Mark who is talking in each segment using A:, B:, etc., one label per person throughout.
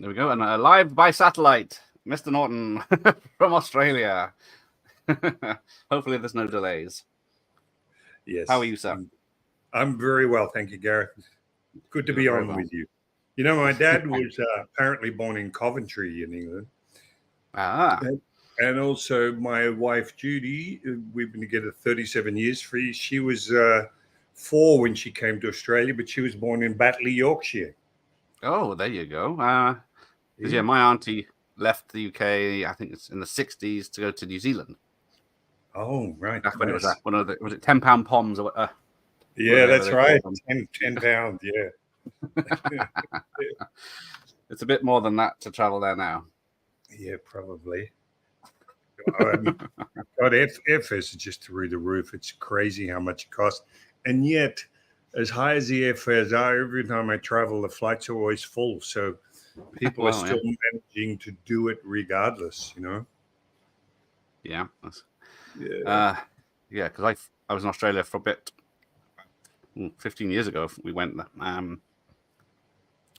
A: There we go. And live by satellite, Mr. Norton from Australia. Hopefully there's no delays.
B: Yes.
A: How are you, sir?
B: I'm very well, thank you, Gareth. Good to be on with you. You know, my dad was apparently born in Coventry in England. And also my wife, Judy, we've been together 37 years. She was 4 when she came to Australia, but she was born in Batley, Yorkshire.
A: Oh, there you go. Yeah, my auntie left the UK, I think it's in the 60s, to go to New Zealand.
B: Oh, right.
A: Back when it was one of the, was it £10 poms? Or,
B: yeah, that's right. 10 pounds, yeah.
A: It's a bit more than that to travel there now.
B: Yeah, probably. God, airfares is just through the roof. It's crazy how much it costs. And yet, as high as the airfares are, every time I travel, the flights are always full. So people are still managing to do it regardless, you know?
A: Yeah. Because I was in Australia for a bit. 15 years ago, we went there. And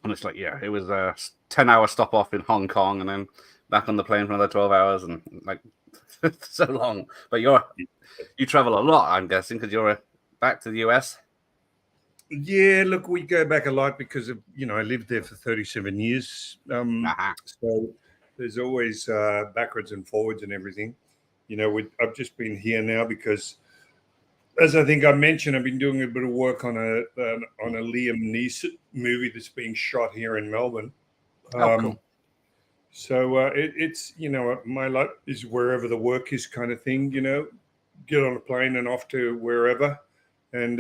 A: it's like, it was a 10-hour stop off in Hong Kong and then back on the plane for another 12 hours and like so long. But you travel a lot, I'm guessing, because you're back to the US.
B: Yeah, look, we go back a lot because of, I lived there for 37 years. So there's always backwards and forwards and everything. I've just been here now because, as I think I mentioned, I've been doing a bit of work on a Liam Neeson movie that's being shot here in Melbourne.
A: Cool.
B: So it's, my life is wherever the work is kind of thing, get on a plane and off to wherever and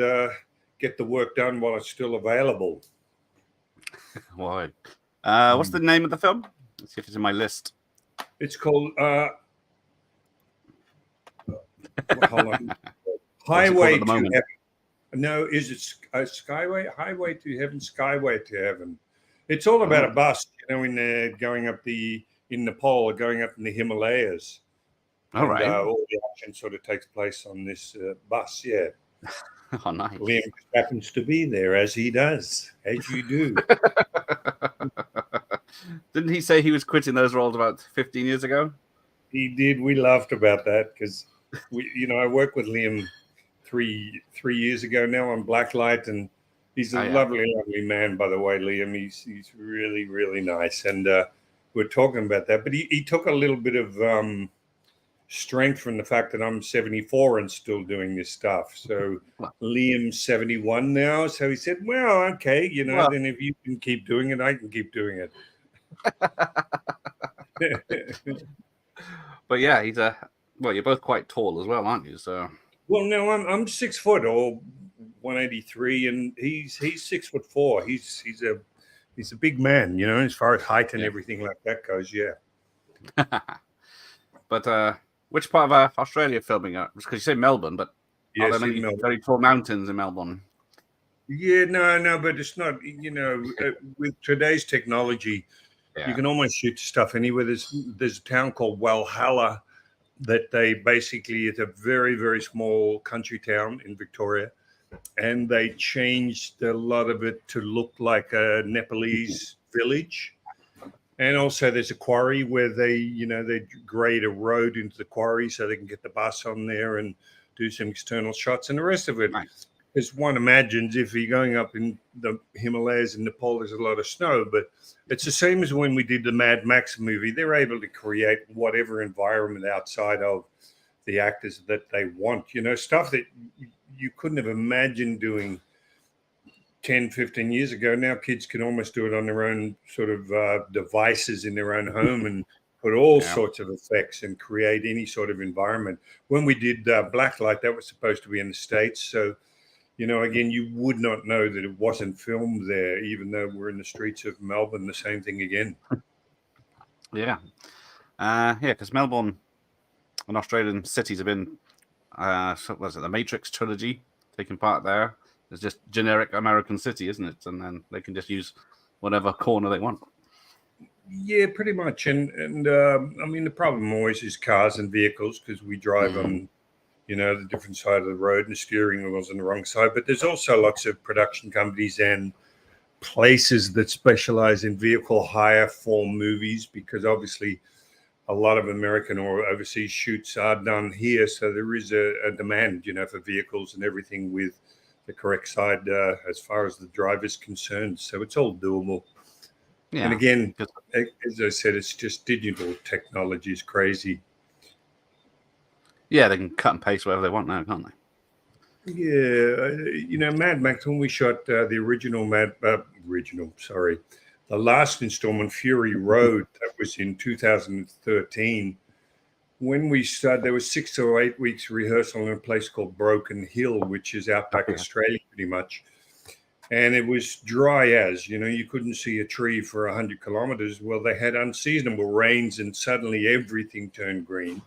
B: get the work done while it's still available.
A: Why? What's the name of the film? Let's see if it's in my list.
B: It's called hold on. Highway to Heaven. No, is it Skyway? Highway to Heaven, Skyway to Heaven. It's all about a bus, in going up in Nepal or going up in the Himalayas.
A: All right.
B: All the action sort of takes place on this bus, yeah.
A: Oh, nice.
B: Liam happens to be there, as he does, as you do.
A: Didn't he say he was quitting those roles about 15 years ago?
B: He did. We laughed about that because, I worked with Liam three years ago now on Blacklight, and he's a lovely, lovely man, by the way, Liam. He's really, really nice. And we're talking about that. But he took a little bit of strength from the fact that I'm 74 and still doing this stuff. So Liam's 71 now. So he said, well, okay, then if you can keep doing it, I can keep doing it.
A: But yeah, you're both quite tall as well, aren't you? So
B: well, no, I'm 6 foot or 183, and he's 6'4". He's a big man, as far as height and everything like that goes. Yeah.
A: But which part of Australia filming at? Because you say Melbourne, but are there many very tall mountains in Melbourne?
B: Yeah, no, but it's not. With today's technology, you can almost shoot stuff anywhere. There's a town called Walhalla that they basically, it's a very, very small country town in Victoria, and they changed a lot of it to look like a Nepalese village. And also there's a quarry where they grade a road into the quarry so they can get the bus on there and do some external shots. And the rest of it, as one imagines, if you're going up in the Himalayas in Nepal, there's a lot of snow. But it's the same as when we did the Mad Max movie. They're able to create whatever environment outside of the actors that they want. Stuff that you couldn't have imagined doing 10, 15 years ago. Now kids can almost do it on their own sort of devices in their own home and put all sorts of effects and create any sort of environment. When we did Blacklight, that was supposed to be in the States. So, again, you would not know that it wasn't filmed there, even though we're in the streets of Melbourne, the same thing again.
A: Yeah. Because Melbourne and Australian cities have been, the Matrix trilogy taking part there. It's just generic American city, isn't it? And then they can just use whatever corner they want.
B: Yeah, pretty much. And the problem always is cars and vehicles because we drive on, the different side of the road and the steering wheel's on the wrong side. But there's also lots of production companies and places that specialize in vehicle hire for movies, because obviously a lot of American or overseas shoots are done here. So there is a demand, for vehicles and everything with the correct side as far as the driver's concerned. So it's all doable.
A: Yeah.
B: And again, as I said, it's just digital technology is crazy.
A: Yeah, they can cut and paste whatever they want now, can't they?
B: Yeah, Mad Max, when we shot the the last installment, Fury Road, that was in 2013. When we started, there was 6 or 8 weeks rehearsal in a place called Broken Hill, which is outback Australia pretty much. And it was dry as, you couldn't see a tree for 100 kilometers. Well, they had unseasonable rains and suddenly everything turned green.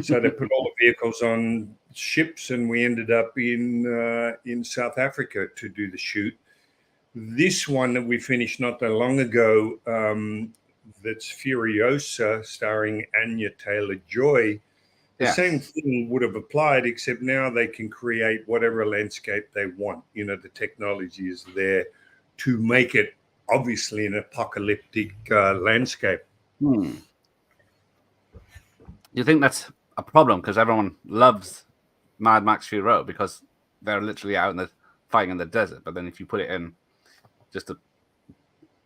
B: So they put all the vehicles on ships, and we ended up in South Africa to do the shoot. This one that we finished not that long ago, that's Furiosa, starring Anya Taylor-Joy. The same thing would have applied, except now they can create whatever landscape they want. The technology is there to make it obviously an apocalyptic landscape.
A: Do you think that's a problem? Because everyone loves Mad Max Fury Road because they're literally out in the fighting in the desert. But then if you put it in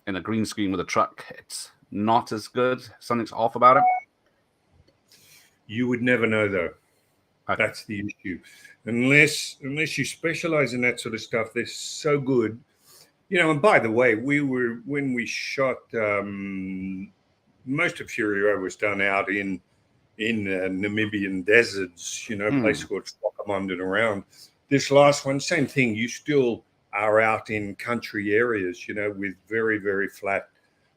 A: in a green screen with a truck, it's not as good. Something's off about it.
B: You would never know, though. Okay. That's the issue. Unless you specialize in that sort of stuff, they're so good. And by the way, when we shot, most of Fury Road was done out in Namibian deserts, a place called Swakopmund and around. This last one, same thing. You still are out in country areas, with very, very flat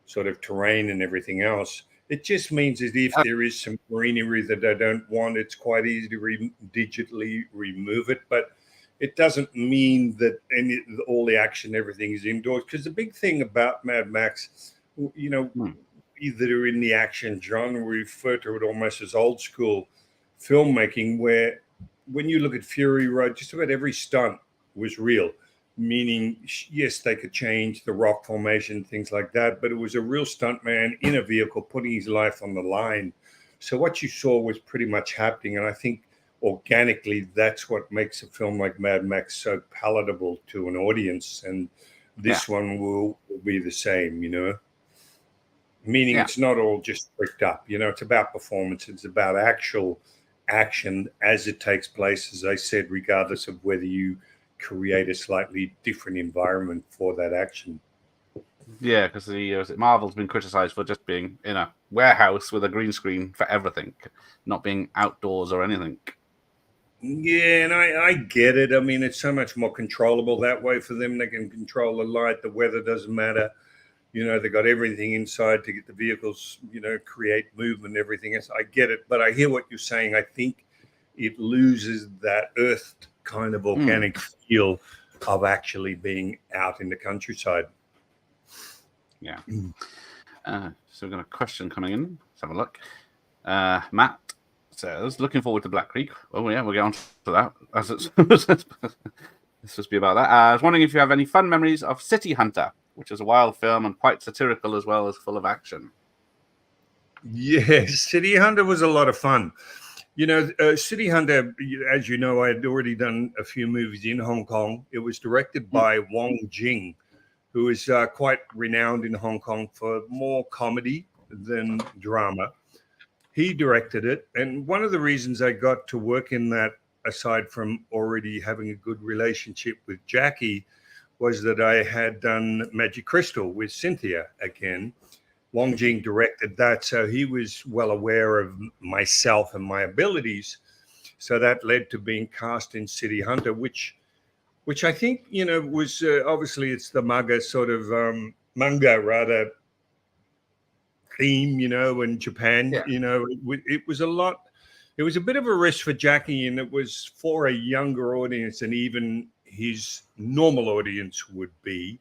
B: sort of terrain and everything else. It just means that if there is some greenery that I don't want, it's quite easy to digitally remove it. But it doesn't mean that all the action, everything is indoors. Because the big thing about Mad Max, either in the action genre, we refer to it almost as old school filmmaking, where when you look at Fury Road, just about every stunt was real. Meaning, yes, they could change the rock formation, things like that, but it was a real stuntman in a vehicle putting his life on the line. So what you saw was pretty much happening. And I think organically, that's what makes a film like Mad Max so palatable to an audience. And this one will be the same, Meaning it's not all just tricked up. It's about performance. It's about actual action as it takes place, as I said, regardless of whether you create a slightly different environment for that action.
A: Yeah, because Marvel's been criticized for just being in a warehouse with a green screen for everything, not being outdoors or anything.
B: Yeah, and I get it. I mean, it's so much more controllable that way for them. They can control the light, the weather doesn't matter. They got everything inside to get the vehicles, create movement, everything else. I get it, but I hear what you're saying. I think it loses that earth kind of organic feel of actually being out in the countryside.
A: Yeah. So we've got a question coming in. Let's have a look. Matt says, looking forward to Black Creek. Oh, yeah, we'll get on to that. This must be about that. I was wondering if you have any fun memories of City Hunter, which is a wild film and quite satirical as well as full of action.
B: Yeah, City Hunter was a lot of fun. City Hunter, as you know, I had already done a few movies in Hong Kong. It was directed by Wong Jing, who is quite renowned in Hong Kong for more comedy than drama. He directed it. And one of the reasons I got to work in that, aside from already having a good relationship with Jackie, was that I had done Magic Crystal with Cynthia again. Wong Jing directed that, so he was well aware of myself and my abilities. So that led to being cast in City Hunter, which I think, was obviously it's the manga rather theme, in Japan.
A: Yeah.
B: It was a lot. It was a bit of a risk for Jackie, and it was for a younger audience than even his normal audience would be.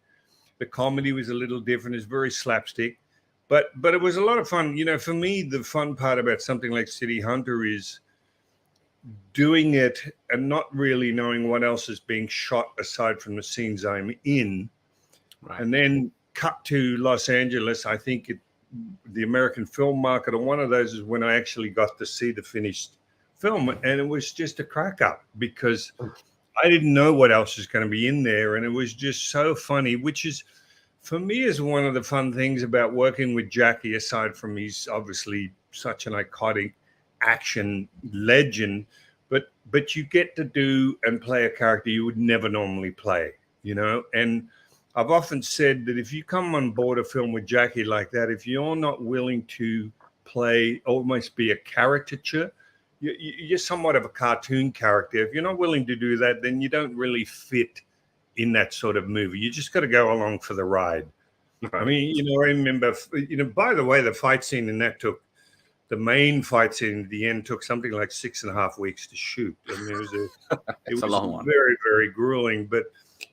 B: The comedy was a little different. It's very slapstick. But it was a lot of fun. For me, the fun part about something like City Hunter is doing it and not really knowing what else is being shot aside from the scenes I'm in.
A: Right.
B: And then cut to Los Angeles. I think the American film market, or one of those, is when I actually got to see the finished film, and it was just a crack up because I didn't know what else was going to be in there, and it was just so funny, which is, for me, is one of the fun things about working with Jackie, aside from he's obviously such an iconic action legend, but you get to do and play a character you would never normally play, and I've often said that if you come on board a film with Jackie like that, if you're not willing to play, almost be a caricature, you're somewhat of a cartoon character. If you're not willing to do that, then you don't really fit in that sort of movie. You just got to go along for the ride. Right. I mean, I remember, by the way, the fight scene in that the main fight scene at the end took something like 6.5 weeks to shoot. I mean, it was a long one. Very, very grueling. But,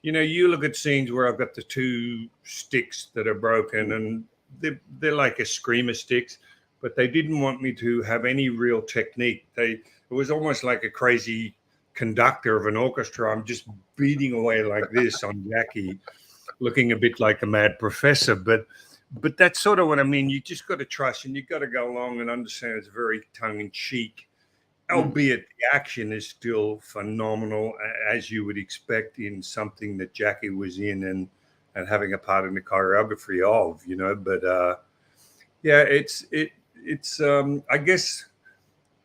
B: you look at scenes where I've got the 2 sticks that are broken, and they're like eskrima sticks, but they didn't want me to have any real technique. It was almost like a crazy conductor of an orchestra. I'm just beating away like this on Jackie, looking a bit like a mad professor. But that's sort of what I mean. You just got to trust, and you got to go along and understand it's very tongue-in-cheek, albeit the action is still phenomenal, as you would expect in something that Jackie was in and having a part in the choreography of, But yeah, it's I guess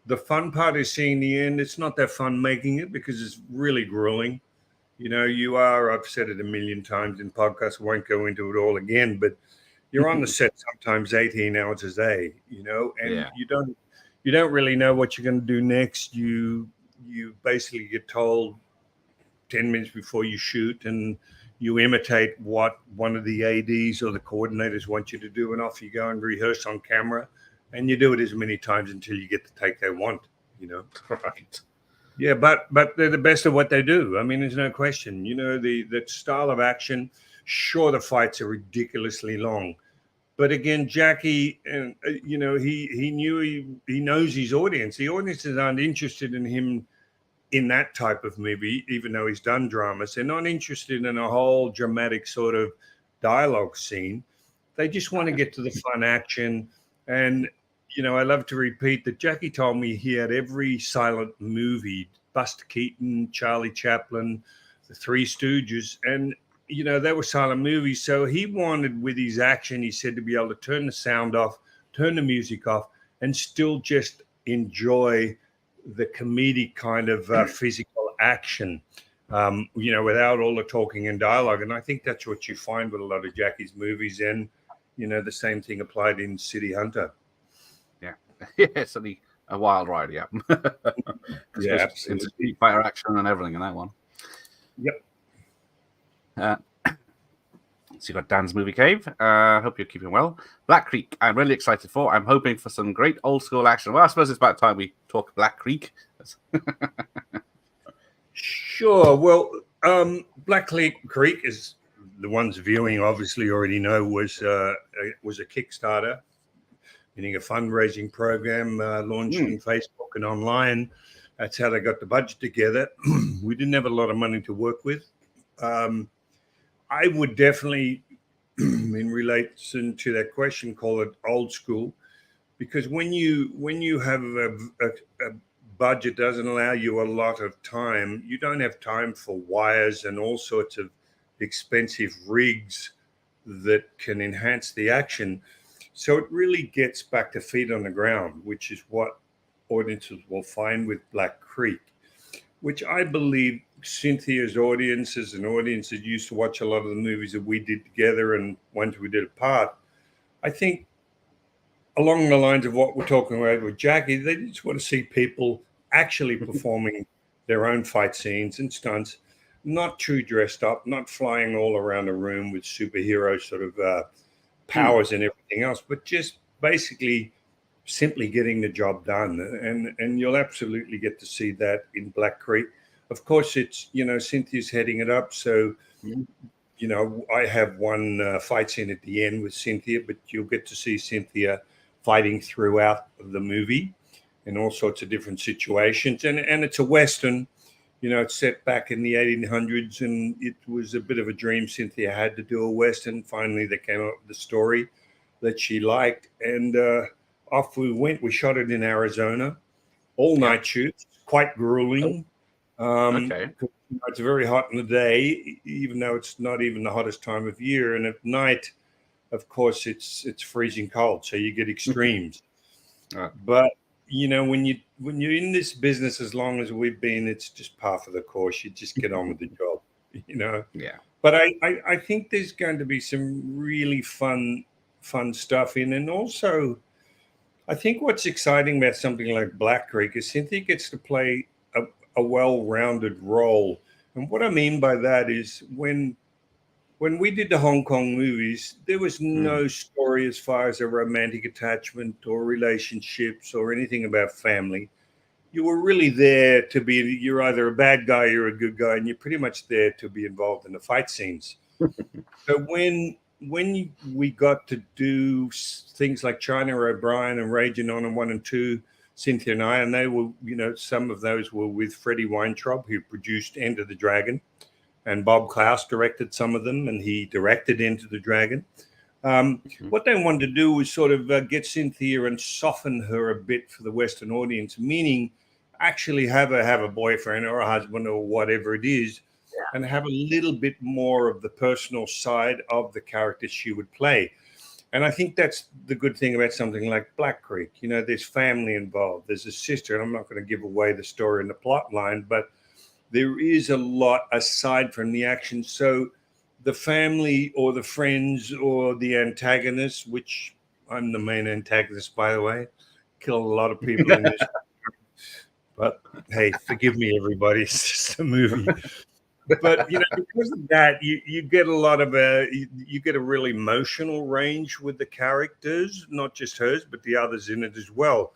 B: the fun part is seeing the end. It's not that fun making it because it's really grueling. I've said it a million times in podcasts, won't go into it all again, but you're on the set sometimes 18 hours a day, and you don't really know what you're going to do next. You basically get told 10 minutes before you shoot, and you imitate what one of the ADs or the coordinators want you to do, and off you go and rehearse on camera, and you do it as many times until you get the take they want, Right. Yeah, but they're the best at what they do. I mean, there's no question. The style of action, sure, the fights are ridiculously long. But again, Jackie, and he knows his audience. The audiences aren't interested in him in that type of movie, even though he's done dramas. They're not interested in a whole dramatic sort of dialogue scene. They just want to get to the fun action. And, I love to repeat that Jackie told me he had every silent movie, Buster Keaton, Charlie Chaplin, the Three Stooges, and they were silent movies. So he wanted, with his action, he said, to be able to turn the sound off, turn the music off, and still just enjoy the comedic kind of physical action, without all the talking and dialogue. And I think that's what you find with a lot of Jackie's movies. And, the same thing applied in City Hunter.
A: Yeah. Yeah, certainly a wild ride, yeah.
B: Yeah, absolutely.
A: Fire action and everything in that one.
B: Yep.
A: So you got Dan's Movie Cave. Hope you're keeping well. Black Creek, I'm really excited for. I'm hoping for some great old school action. Well, I suppose it's about time we talk Black Creek.
B: Sure. Well, Black Creek is the ones viewing obviously already know was a Kickstarter, meaning a fundraising program launched on Facebook and online. That's how they got the budget together. We didn't have a lot of money to work with. I would definitely, in relation to that question, call it old school, because when you have a budget doesn't allow you a lot of time, you don't have time for wires and all sorts of expensive rigs that can enhance the action. So it really gets back to feet on the ground, which is what audiences will find with Black Creek, which I believe Cynthia's audience is an audience that used to watch a lot of the movies that we did together and ones we did apart. I think along the lines of what we're talking about with Jackie, they just want to see people actually performing their own fight scenes and stunts, not too dressed up, not flying all around the room with superhero sort of powers and everything else, but just basically simply getting the job done. And you'll absolutely get to see that in Black Creek. Of course, it's, Cynthia's heading it up. So, I have one fight scene at the end with Cynthia, but you'll get to see Cynthia fighting throughout the movie in all sorts of different situations. And it's a Western, It's set back in the 1800s, and it was a bit of a dream. Cynthia had to do a Western. Finally, they came up with the story that she liked, and off we went. We shot it in Arizona, all night shoots, quite grueling.
A: Okay.
B: It's very hot in the day, even though it's not even the hottest time of year. And at night, of course, it's freezing cold, so you get extremes. But when you're in this business as long as we've been, it's just par for the course. You just get on with the job.
A: Yeah.
B: But I think there's going to be some really fun stuff in, and also I think what's exciting about something like Black Creek is Cynthia gets to play a well-rounded role. And what I mean by that is when we did the Hong Kong movies, there was no story as far as a romantic attachment or relationships or anything about family. You were really there to be, you're either a bad guy or a good guy, and you're pretty much there to be involved in the fight scenes. So when we got to do things like China O'Brien and Raging On and 1 and 2, Cynthia and I, and they were, some of those were with Freddie Weintraub, who produced Enter the Dragon, and Bob Klaus directed some of them, and he directed Enter the Dragon. What they wanted to do was sort of get Cynthia and soften her a bit for the Western audience, meaning actually have a boyfriend or a husband or whatever it is, and have a little bit more of the personal side of the character she would play. And I think that's the good thing about something like Black Creek. There's family involved. There's a sister, and I'm not going to give away the story and the plot line, but there is a lot aside from the action. So the family or the friends or the antagonists, which I'm the main antagonist, by the way, killed a lot of people in this. But hey, forgive me, everybody. It's just a movie. But because of that, you get a lot of you get a really emotional range with the characters, not just hers, but the others in it as well,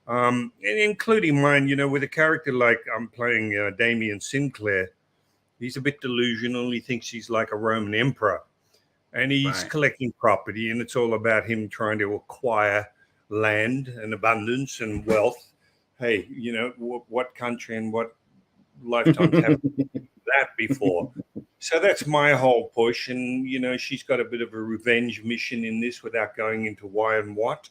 B: and including mine. With a character like I'm playing Damien Sinclair, he's a bit delusional. He thinks he's like a Roman emperor, and he's collecting property, and it's all about him trying to acquire land and abundance and wealth. Hey, what country and what lifetimes have that before? So that's my whole push. And she's got a bit of a revenge mission in this without going into why and what,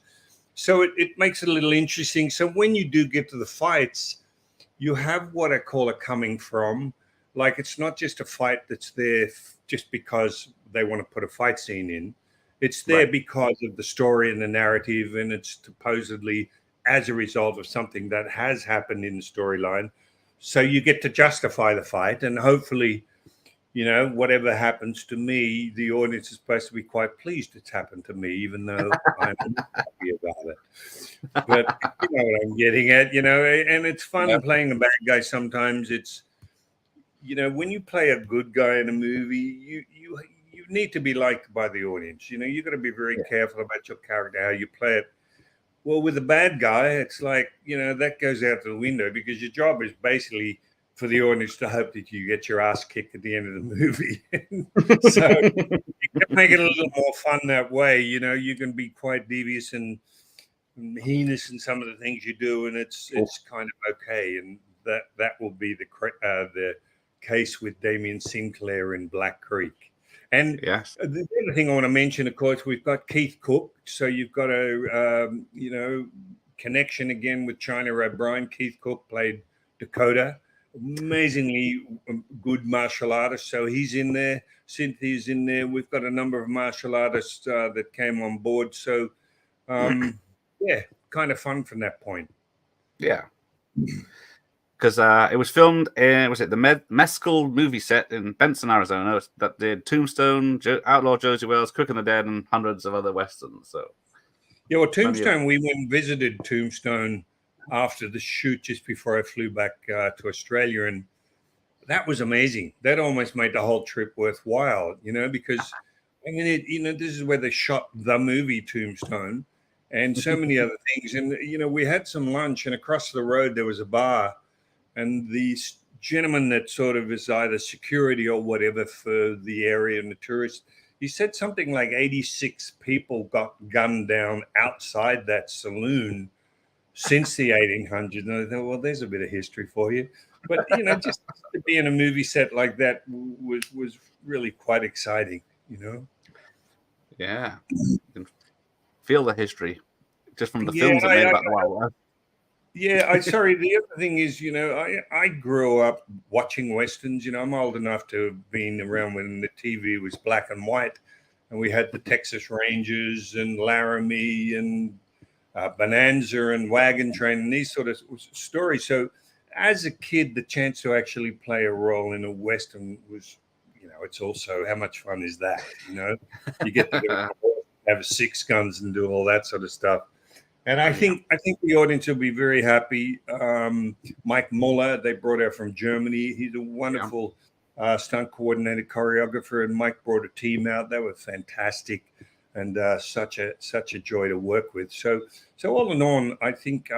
B: so it makes it a little interesting. So when you do get to the fights, you have what I call a coming from. Like, it's not just a fight that's there just because they want to put a fight scene in. It's there because of the story and the narrative, and it's supposedly as a result of something that has happened in the storyline. So you get to justify the fight, and hopefully, whatever happens to me, the audience is supposed to be quite pleased it's happened to me, even though I'm not happy about it. But you know what I'm getting at, and it's fun playing a bad guy sometimes. It's, when you play a good guy in a movie, you need to be liked by the audience. You've got to be very careful about your character, how you play it. Well, with a bad guy, it's like, that goes out the window, because your job is basically for the audience to hope that you get your ass kicked at the end of the movie. So you can make it a little more fun that way. You can be quite devious and heinous in some of the things you do, and it's kind of okay. And that will be the case with Damien Sinclair in Black Creek. And the other thing I want to mention, of course, we've got Keith Cook. So you've got a, connection again with China O'Brien. Keith Cook played Dakota, amazingly good martial artist. So he's in there. Cynthia's in there. We've got a number of martial artists that came on board. So, kind of fun from that point.
A: Yeah. Because it was filmed in, was it the Mescal movie set in Benson, Arizona, that did Tombstone, Outlaw Josie Wells, Quick and the Dead, and hundreds of other westerns. So,
B: yeah, well, Tombstone, we went and visited Tombstone after the shoot just before I flew back to Australia, and that was amazing. That almost made the whole trip worthwhile, because this is where they shot the movie Tombstone, and so many other things. And we had some lunch, and across the road there was a bar. And the gentleman that sort of is either security or whatever for the area and the tourists, he said something like 86 people got gunned down outside that saloon since the 1800s. And I thought, well, there's a bit of history for you. But just to be in a movie set like that was really quite exciting.
A: Yeah, you can feel the history just from the
B: Yeah,
A: films that made about the Wild West.
B: yeah. Sorry. The other thing is, I grew up watching westerns. I'm old enough to have been around when the TV was black and white, and we had the Texas Rangers and Laramie and Bonanza and Wagon Train and these sort of stories. So, as a kid, the chance to actually play a role in a western was, it's also how much fun is that? You get to have 6 guns and do all that sort of stuff. And I think the audience will be very happy. Mike Muller, they brought out from Germany. He's a wonderful stunt coordinator, choreographer, and Mike brought a team out. They were fantastic, and such a joy to work with. So all in all, I think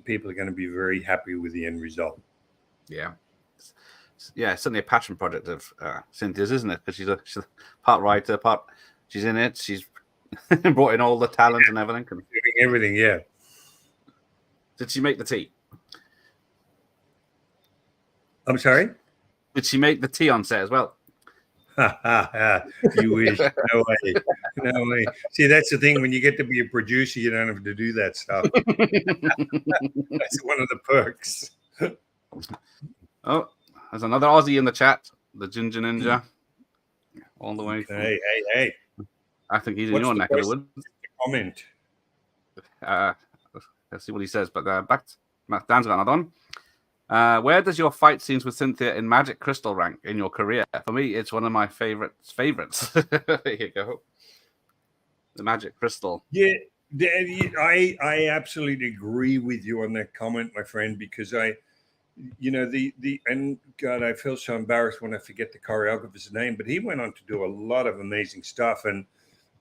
B: people are going to be very happy with the end result.
A: Yeah. Yeah, it's certainly a passion project of Cynthia's, isn't it? Because she's a part writer, she's in it. She's brought in all the talent and everything.
B: Doing everything, yeah.
A: Did she make the tea?
B: I'm sorry?
A: Did she make the tea on set as well?
B: You wish. No way. No way. See, that's the thing. When you get to be a producer, you don't have to do that stuff. That's one of the perks.
A: Oh, there's another Aussie in the chat, the Ginger Ninja. All the way.
B: Hey.
A: I think he's in your neck of the woods.
B: Comment.
A: Let's see what he says. But Dan's got another one. Where does your fight scenes with Cynthia in Magic Crystal rank in your career? For me, it's one of my favorites. There you go. The Magic Crystal.
B: Yeah, I absolutely agree with you on that comment, my friend, because and God, I feel so embarrassed when I forget the choreographer's name, but he went on to do a lot of amazing stuff. And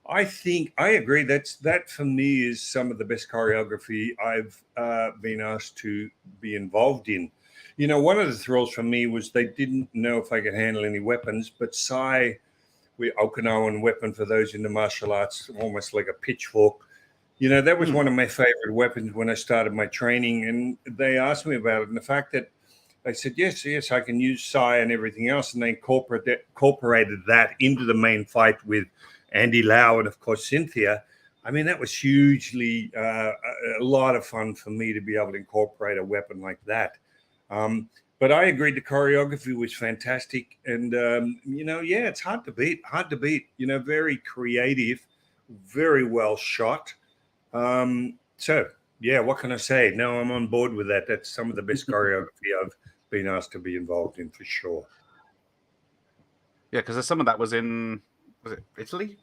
B: I think I agree. That for me is some of the best choreography I've been asked to be involved in. One of the thrills for me was they didn't know if I could handle any weapons, but Sai, Okinawan weapon for those in the martial arts, almost like a pitchfork. That was one of my favorite weapons when I started my training, and they asked me about it. And the fact that I said, yes, I can use Sai and everything else, and they incorporated that into the main fight with Andy Lau and, of course, Cynthia. I mean, that was hugely a lot of fun for me to be able to incorporate a weapon like that. But I agreed the choreography was fantastic. And, it's hard to beat. Very creative, very well shot. What can I say? No, I'm on board with that. That's some of the best choreography I've been asked to be involved in, for sure.
A: Yeah, because some of that was in, was it Italy?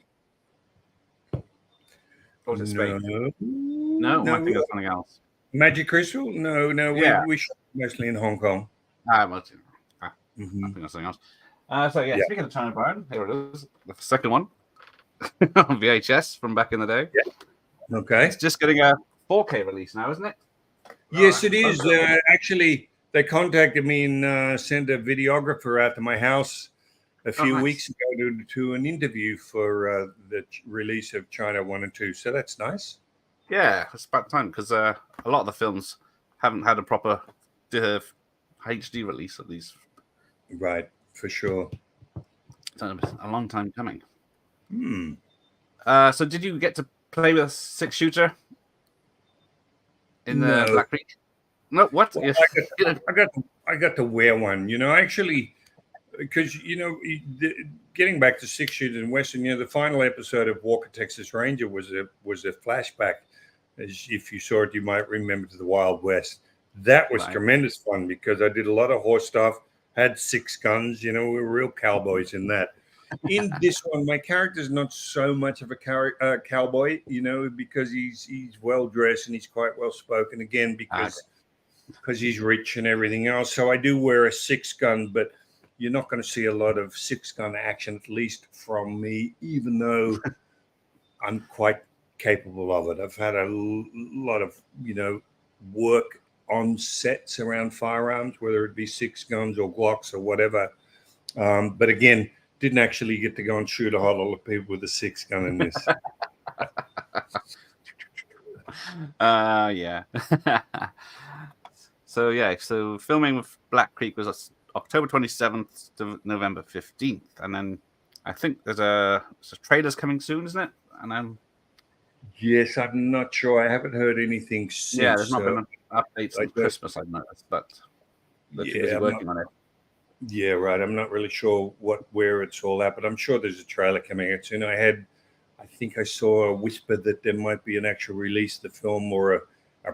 A: Or was it Spain? No, I think it was something else.
B: Magic Crystal? No, we shot mostly in Hong Kong.
A: I think it was something else. Speaking of China Brown, here it is, the second one on VHS from back in the day.
B: Yeah. Okay.
A: It's just getting a 4K release now, isn't it?
B: Yes, it is. Actually, they contacted me and sent a videographer out to my house a few weeks ago to an interview for the release of China 1 and 2. So that's nice.
A: Yeah, it's about time, because a lot of the films haven't had a proper HD release, at least.
B: Right, for sure.
A: It's a long time coming. So did you get to play with a 6-shooter in the Black Creek? No, what?
B: Well, I got to wear one. Actually, because getting back to 6-shooters in Western, the final episode of Walker Texas Ranger was a flashback. As if you saw it, you might remember, to the Wild West. That was tremendous fun, because I did a lot of horse stuff, had 6 guns. We were real cowboys in that. In this one, my character's not so much of a cowboy, because he's well dressed and he's quite well spoken. Again, because he's rich and everything else. So I do wear a 6-gun, but you're not going to see a lot of 6-gun action, at least from me, even though I'm quite capable of it. I've had a lot of work on sets around firearms, whether it be 6 guns or Glocks or whatever. But again, didn't actually get to go and shoot a whole lot of people with a 6-gun in this.
A: So filming with Black Creek was October 27th to November 15th, and then I think there's a trailers coming soon, isn't it? And
B: yes, I'm not sure. I haven't heard anything since.
A: Yeah, there's not been updates since Christmas, I've noticed, but they're too busy working on it.
B: Yeah, right. I'm not really sure where it's all at, but I'm sure there's a trailer coming out soon. I think I saw a whisper that there might be an actual release of the film or a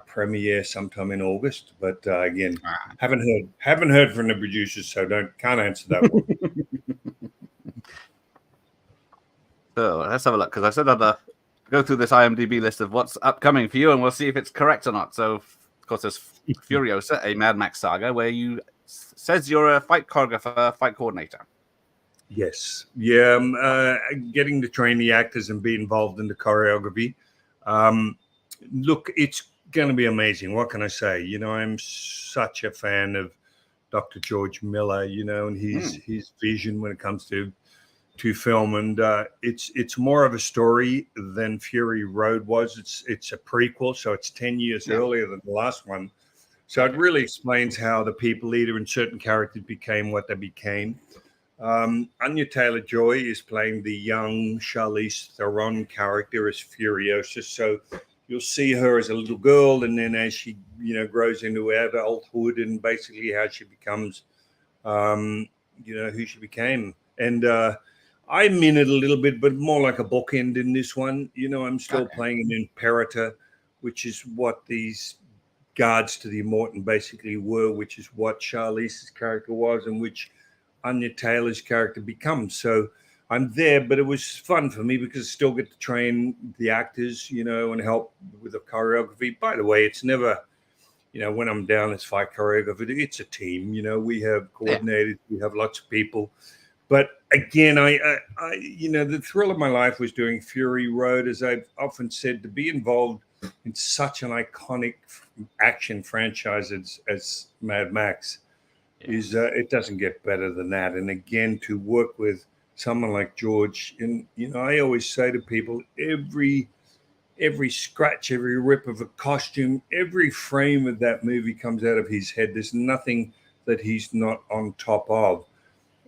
B: premiere sometime in August. But again, haven't heard from the producers, so can't answer that one.
A: So let's have a look, because I said I'd go through this IMDb list of what's upcoming for you, and we'll see if it's correct or not. So, of course, there's Furiosa, a Mad Max saga, where you says you're a fight choreographer, fight coordinator.
B: Yes. Yeah. Getting to train the actors and be involved in the choreography. Look, it's going to be amazing. What can I say? I'm such a fan of Dr. George Miller, and his vision when it comes to film. And it's more of a story than Fury Road was. It's a prequel, so it's 10 years earlier than the last one. So it really explains how the people eater and certain characters became what they became. Anya Taylor-Joy is playing the young Charlize Theron character as Furiosa. So you'll see her as a little girl, and then as she, grows into adulthood, and basically how she becomes, who she became. And I'm in it a little bit, but more like a bookend in this one. I'm still playing an imperator, which is what these guards to the Immortan basically were, which is what Charlize's character was, and which Anya Taylor's character becomes. So I'm there, but it was fun for me because I still get to train the actors, and help with the choreography. By the way, it's never, when I'm down as fight choreographer, it's a team. We have coordinators, we have lots of people. But again, I the thrill of my life was doing Fury Road, as I've often said, to be involved in such an iconic action franchise as Mad Max is it doesn't get better than that. And again, to work with someone like George, and I always say to people, every scratch, every rip of a costume, every frame of that movie comes out of his head. There's nothing that he's not on top of.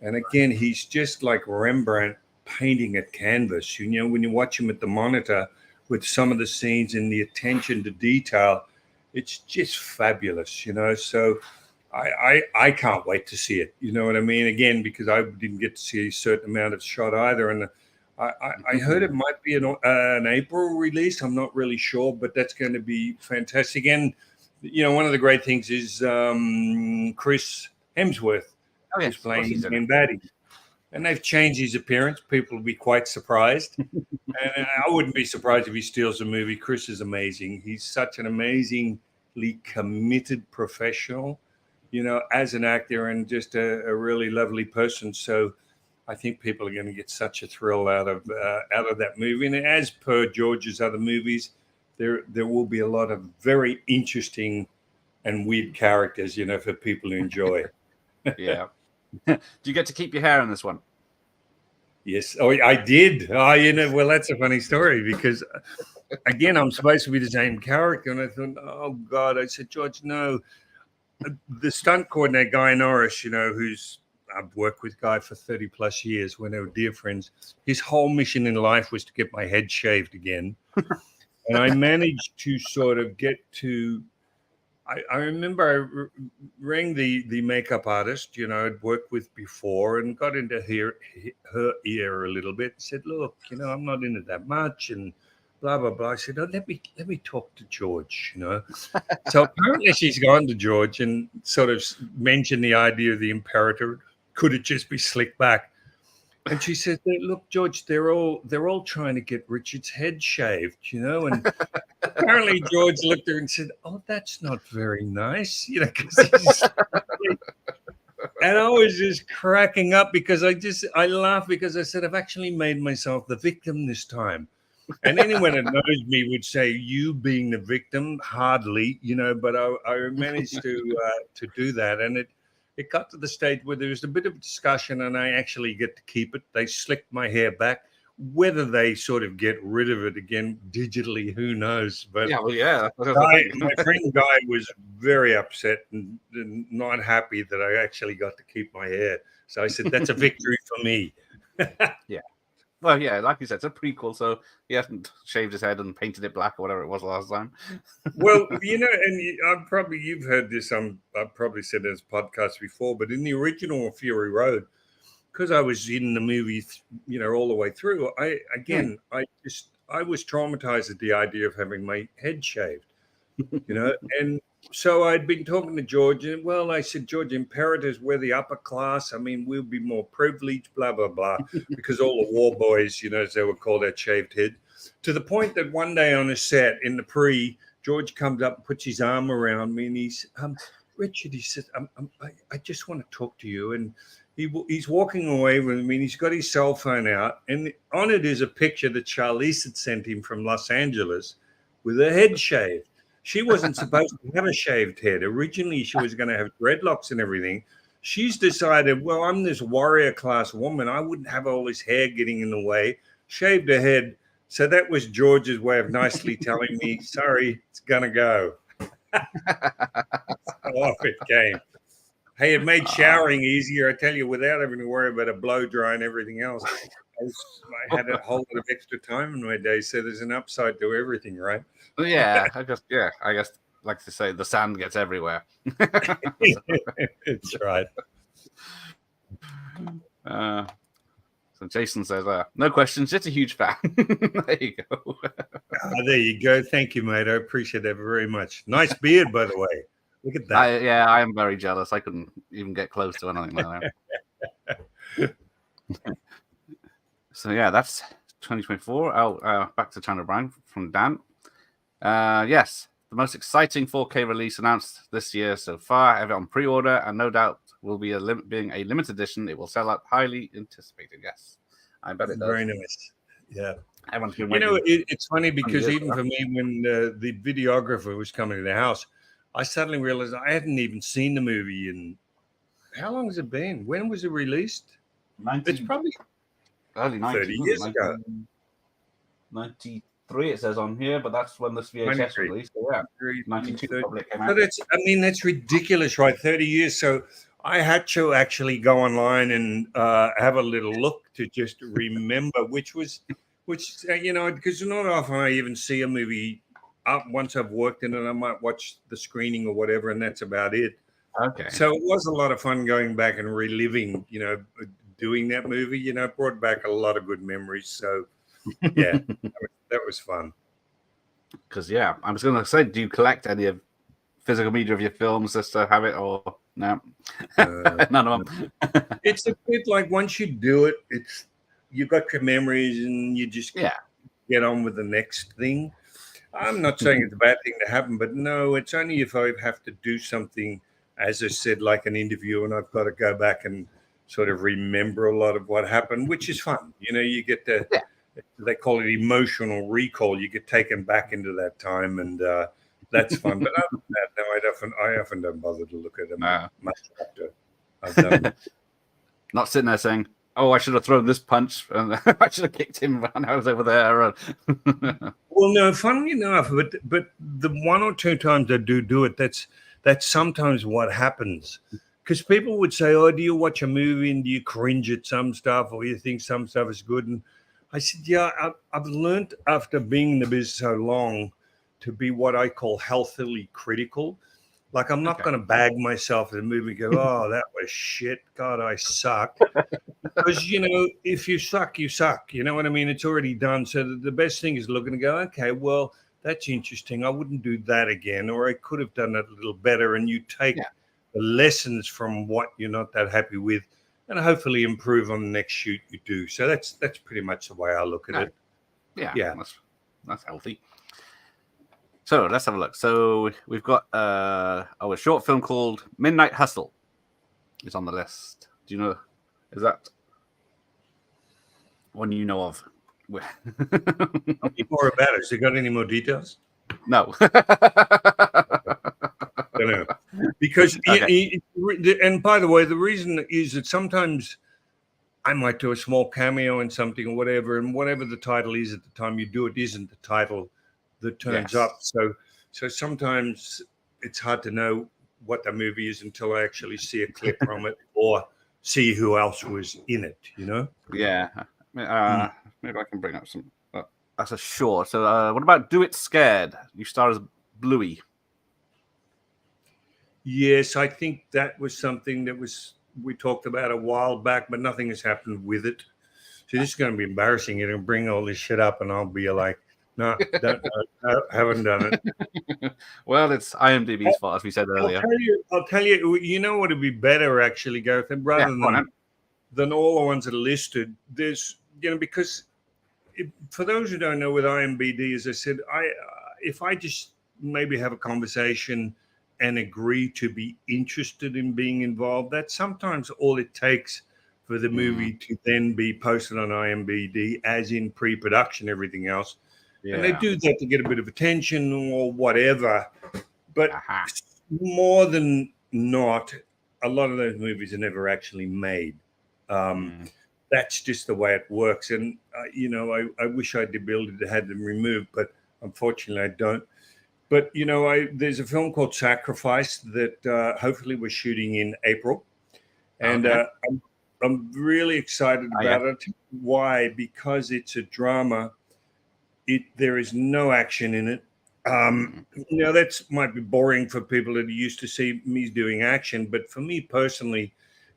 B: And again, he's just like Rembrandt painting a canvas. When you watch him at the monitor with some of the scenes and the attention to detail, it's just fabulous, So I can't wait to see it. You know what I mean? Again, because I didn't get to see a certain amount of shot either. And I heard it might be an April release. I'm not really sure, but that's going to be fantastic. And, one of the great things is Chris Hemsworth is playing the main baddie. And they've changed his appearance. People will be quite surprised. And I wouldn't be surprised if he steals the movie. Chris is amazing. He's such an amazingly committed professional, as an actor, and just a really lovely person. So I think people are going to get such a thrill out of that movie. And as per George's other movies, there will be a lot of very interesting and weird characters, for people to enjoy.
A: Yeah. Do you get to keep your hair in this one?
B: Yes. Oh, I did. Well, that's a funny story because, again, I'm supposed to be the same character. And I thought, oh, God. I said, George, no. The stunt coordinator, Guy Norris, who's I've worked with Guy for 30 plus years when they were dear friends. His whole mission in life was to get my head shaved again. And I managed to sort of get to, I remember I rang the makeup artist, I'd worked with before, and got into her ear a little bit. Said, look, I'm not into that much, and blah, blah, blah. I said, oh, let me talk to George, So apparently she's gone to George and sort of mentioned the idea of the imperator. Could it just be slicked back? And she said, look, George, they're all trying to get Richard's head shaved, and apparently George looked at her and said, oh, that's not very nice, because and I was just cracking up because I laughed because I said, I've actually made myself the victim this time. And anyone that knows me would say, you being the victim, hardly, but I managed to do that. And it got to the stage where there was a bit of discussion, and I actually get to keep it. They slicked my hair back, Whether they sort of get rid of it again digitally, who knows? But my friend Guy was very upset and not happy that I actually got to keep my hair. So I said, that's a victory for me.
A: Yeah. Well, yeah, like you said, it's a prequel, so he hasn't shaved his head and painted it black or whatever it was last time.
B: Well, and you've heard this. I've probably said it as podcast before, but in the original Fury Road, because I was in the movie, all the way through, I was traumatized at the idea of having my head shaved, and so I'd been talking to George, and I said, George, imperatives, we're the upper class. I mean, we'll be more privileged, blah, blah, blah, because all the war boys, as they were called, had shaved head. To the point that one day on a set in the George comes up and puts his arm around me, and he's, Richard, he said, I just want to talk to you. And he's walking away with me, and he's got his cell phone out, and on it is a picture that Charlize had sent him from Los Angeles with her head shaved. She wasn't supposed to have a shaved head. Originally, she was going to have dreadlocks and everything. She's decided, I'm this warrior class woman. I wouldn't have all this hair getting in the way. Shaved her head. So that was George's way of nicely telling me, sorry, it's going to go. Off it came. Hey, it made showering easier, I tell you, without having to worry about a blow dry and everything else. I had a whole lot of extra time in my day, so there's an upside to everything, right?
A: Yeah, I guess, like to say, the sand gets everywhere.
B: That's right.
A: So Jason says, no questions, just a huge fan. There you go.
B: There you go. Thank you, mate. I appreciate that very much. Nice beard, by the way. Look at that.
A: I am very jealous. I couldn't even get close to anything like that. So yeah, that's 2024. Back to China Brown from Dan. Yes, the most exciting 4K release announced this year so far. Have it on pre-order, and no doubt will be being a limited edition. It will sell out. Highly anticipated. Yes, I bet it does.
B: Very nice. Yeah.
A: Everyone's been waiting.
B: It's funny because even for me, when the videographer was coming to the house, I suddenly realized I hadn't even seen the movie in how long has it been? When was it released? It's probably
A: early 90s,
B: 30 years ago.
A: 93 it says on here, but that's when this VHS released. So yeah, 92 probably came out.
B: That's ridiculous, right? 30 years. So I had to actually go online and have a little look to just remember because not often I even see a movie up once I've worked in it. I might watch the screening or whatever, and that's about it.
A: Okay.
B: So it was a lot of fun going back and reliving, doing that movie. Brought back a lot of good memories. So yeah, that was fun.
A: Because I was going to say, do you collect any of physical media of your films just to have it, or no? None of them.
B: It's a bit like once you do it, you've got your memories and you just get on with the next thing. I'm not saying it's a bad thing to happen, but no, it's only if I have to do something, as I said, like an interview, and I've got to go back and sort of remember a lot of what happened, which is fun. You get they call it emotional recall. You get taken back into that time, and that's fun. But other than that, no, I often don't bother to look at them much after I've done it.
A: Not sitting there saying, "Oh, I should have thrown this punch, and I should have kicked him when I was over there."
B: Well, no, funnily enough, but the one or two times I do it, that's sometimes what happens. Because people would say, "Oh, do you watch a movie and do you cringe at some stuff, or you think some stuff is good?" And I said, "Yeah, I've learned after being in the business so long to be what I call healthily critical. Like I'm not going to bag myself in a movie and go, oh, that was shit. God, I suck." Because, if you suck, you suck. You know what I mean? It's already done. So the best thing is looking and go, okay, well, that's interesting. I wouldn't do that again, or I could have done it a little better. And you take the lessons from what you're not that happy with and hopefully improve on the next shoot you do. So that's pretty much the way I look at it.
A: Yeah. That's healthy. So let's have a look. So we've got a short film called Midnight Hustle. It's on the list. Do you know? Is that one you know of?
B: Tell me more about it. Has it got any more details?
A: No.
B: Don't know. Because and by the way, the reason is that sometimes I might do a small cameo in something or whatever, and whatever the title is at the time you do it isn't the title that turns up. So sometimes it's hard to know what the movie is until I actually see a clip from it or see who else was in it, you know?
A: Yeah. Maybe I can bring up some. That's a short. So, what about Do It Scared? You star as Bluey.
B: Yes, I think that was something that we talked about a while back, but nothing has happened with it. So this is going to be embarrassing. You're going to bring all this shit up, and I'll be like, no, haven't done it.
A: Well, it's IMDb's fault, as we said earlier.
B: I'll tell you. You know what would be better, actually, Gareth, rather than all the ones that are listed. There's, because for those who don't know, with IMDb, as I said, if I just maybe have a conversation and agree to be interested in being involved, that's sometimes all it takes for the movie to then be posted on IMDb, as in pre-production, everything else. Yeah. And they do that to get a bit of attention or whatever. But more than not, a lot of those movies are never actually made. That's just the way it works. And, I wish I'd the ability to have them removed, but unfortunately I don't. But, there's a film called Sacrifice that hopefully we're shooting in April. And I'm really excited about it. Why? Because it's a drama. There is no action in it. That might be boring for people that are used to see me doing action. But for me personally,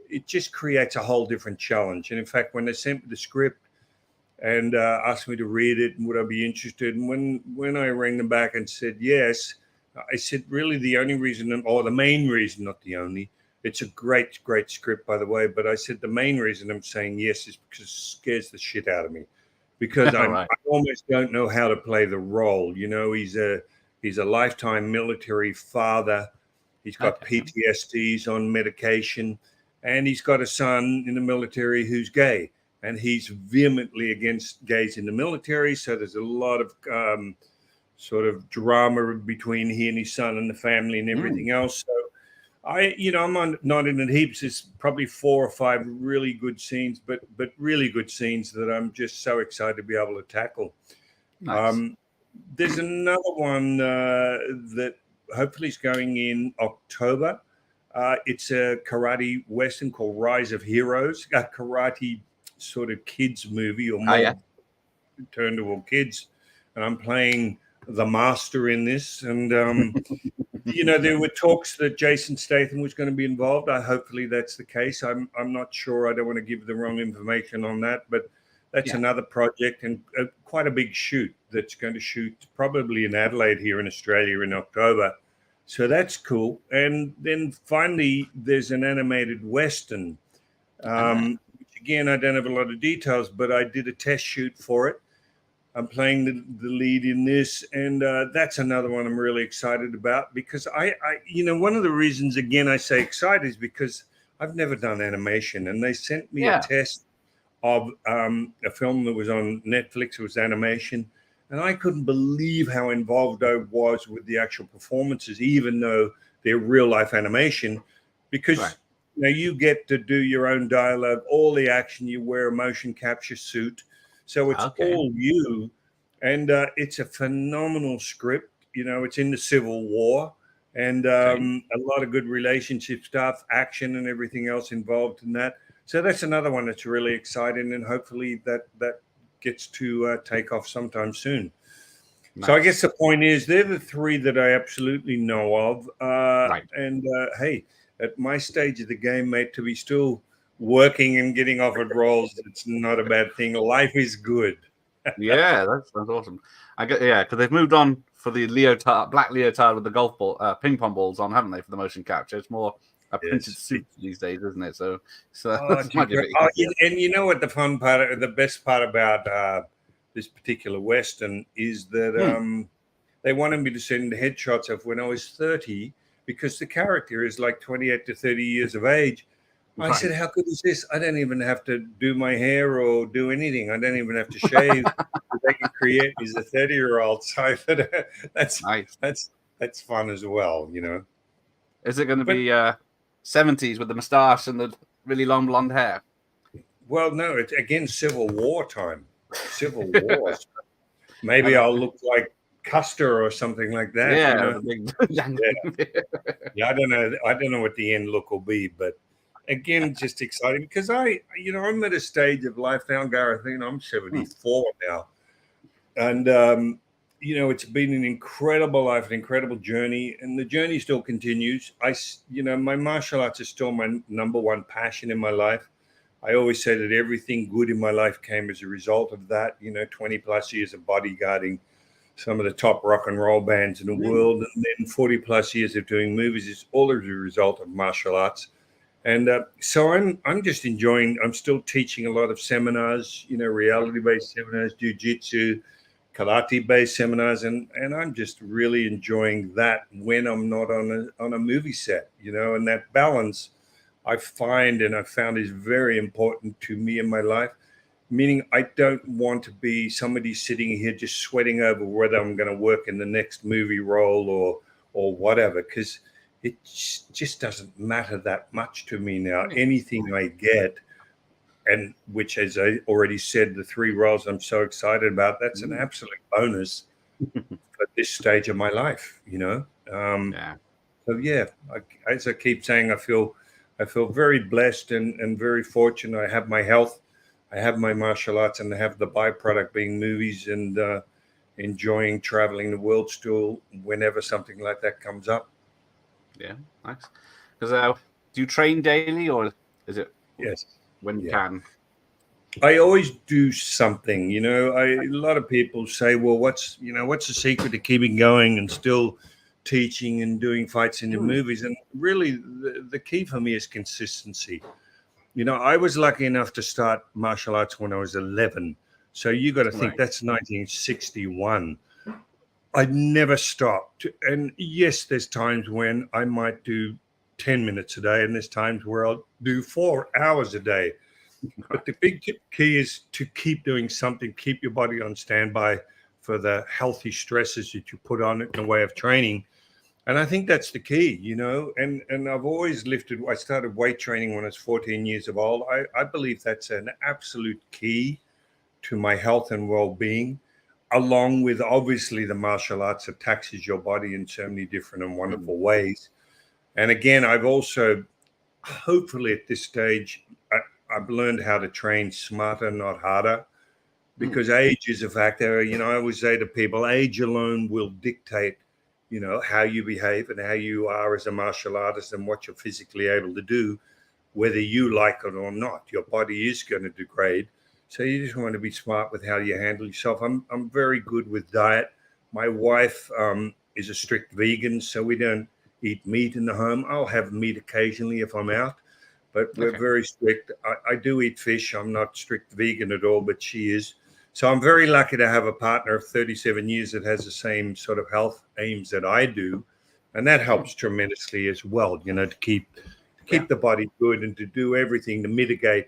B: it just creates a whole different challenge. And in fact, when they sent me the script and asked me to read it and would I be interested, and when I rang them back and said yes, I said really the only reason, or the main reason, not the only, it's a great script, by the way, but I said the main reason I'm saying yes is because it scares the shit out of me, because I almost don't know how to play the role. He's a lifetime military father. He's got PTSDs on medication, and he's got a son in the military who's gay, and he's vehemently against gays in the military. So there's a lot of sort of drama between he and his son and the family and everything else. So I'm not in it heaps. It's probably 4 or 5 really good scenes, but really good scenes that I'm just so excited to be able to tackle. Nice. There's another one that hopefully is going in October. It's a karate western called Rise of Heroes, a karate sort of kids movie, or more turned to all kids. And I'm playing the master in this. And, there were talks that Jason Statham was going to be involved. Hopefully that's the case. I'm not sure. I don't want to give the wrong information on that, but that's another project, and quite a big shoot that's going to shoot probably in Adelaide here in Australia in October. So that's cool. And then finally, there's an animated Western, which again, I don't have a lot of details, but I did a test shoot for it. I'm playing the lead in this, and that's another one I'm really excited about, because I one of the reasons, again, I say excited is because I've never done animation, and they sent me a test of a film that was on Netflix. It was animation, and I couldn't believe how involved I was with the actual performances, even though they're real life animation, because you get to do your own dialogue, all the action, you wear a motion capture suit. So it's all you, and it's a phenomenal script. It's in the Civil War, and a lot of good relationship stuff, action, and everything else involved in that. So that's another one that's really exciting, and hopefully that gets to take off sometime soon. Nice. So I guess the point is they're the 3 that I absolutely know of. And hey, at my stage of the game, mate, to be still working and getting offered roles, it's not a bad thing. Life is good.
A: Yeah, that sounds awesome. Because they've moved on for the black leotard with the golf ball, ping pong balls on, haven't they? For the motion capture, it's more a printed suit these days, isn't it? So and
B: you know what the best part about this particular Western is that they wanted me to send headshots of when I was 30, because the character is like 28 to 30 years of age. I said, how good is this? I don't even have to do my hair or do anything. I don't even have to shave. They can create me as a 30-year-old. So that's nice. That's fun as well,
A: Is it going to be 70s with the moustache and the really long blonde hair?
B: Well, no, it's again Civil War time. Civil War. Maybe I'll look like Custer or something like that.
A: Yeah,
B: You know? Yeah. I don't know. I don't know what the end look will be, but again, just exciting because I'm at a stage of life now, Gareth. I'm 74 now, and it's been an incredible life, an incredible journey, and the journey still continues. My martial arts is still my number one passion in my life. I always say that everything good in my life came as a result of that. 20 plus years of bodyguarding some of the top rock and roll bands in the world, and then 40 plus years of doing movies is all as a result of martial arts. And so I'm just enjoying. I'm still teaching a lot of seminars, reality-based seminars, jiu-jitsu, karate-based seminars, and I'm just really enjoying that when I'm not on a movie set, and that balance I found is very important to me in my life. Meaning, I don't want to be somebody sitting here just sweating over whether I'm going to work in the next movie role or whatever, because it just doesn't matter that much to me now. Anything I get, and which, as I already said, the 3 roles I'm so excited about, that's an absolute bonus at this stage of my life. So as I keep saying, I feel very blessed and very fortunate. I have my health, I have my martial arts, and I have the byproduct being movies and enjoying traveling the world still whenever something like that comes up.
A: Yeah, nice. Because do you train daily, or is it when you can?
B: I always do something. A lot of people say, "Well, what's the secret to keeping going and still teaching and doing fights in the movies?" And really, the key for me is consistency. I was lucky enough to start martial arts when I was 11. So you got to think that's 1961. I never stopped. And yes, there's times when I might do 10 minutes a day, and there's times where I'll do 4 hours a day. But the big key is to keep doing something, keep your body on standby for the healthy stresses that you put on it in the way of training. And I think that's the key, and I've always I started weight training when I was 14 years of old. I believe that's an absolute key to my health and well-being, along with obviously the martial arts that taxes your body in so many different and wonderful ways. And again, I've also, hopefully at this stage, I've learned how to train smarter, not harder, because age is a factor. I always say to people, age alone will dictate how you behave and how you are as a martial artist and what you're physically able to do, whether you like it or not. Your body is going to degrade. So you just want to be smart with how you handle yourself. I'm very good with diet. My wife is a strict vegan, so we don't eat meat in the home. I'll have meat occasionally if I'm out, but we're very strict. I do eat fish. I'm not strict vegan at all, but she is. So I'm very lucky to have a partner of 37 years that has the same sort of health aims that I do. And that helps tremendously as well, to keep the body good and to do everything to mitigate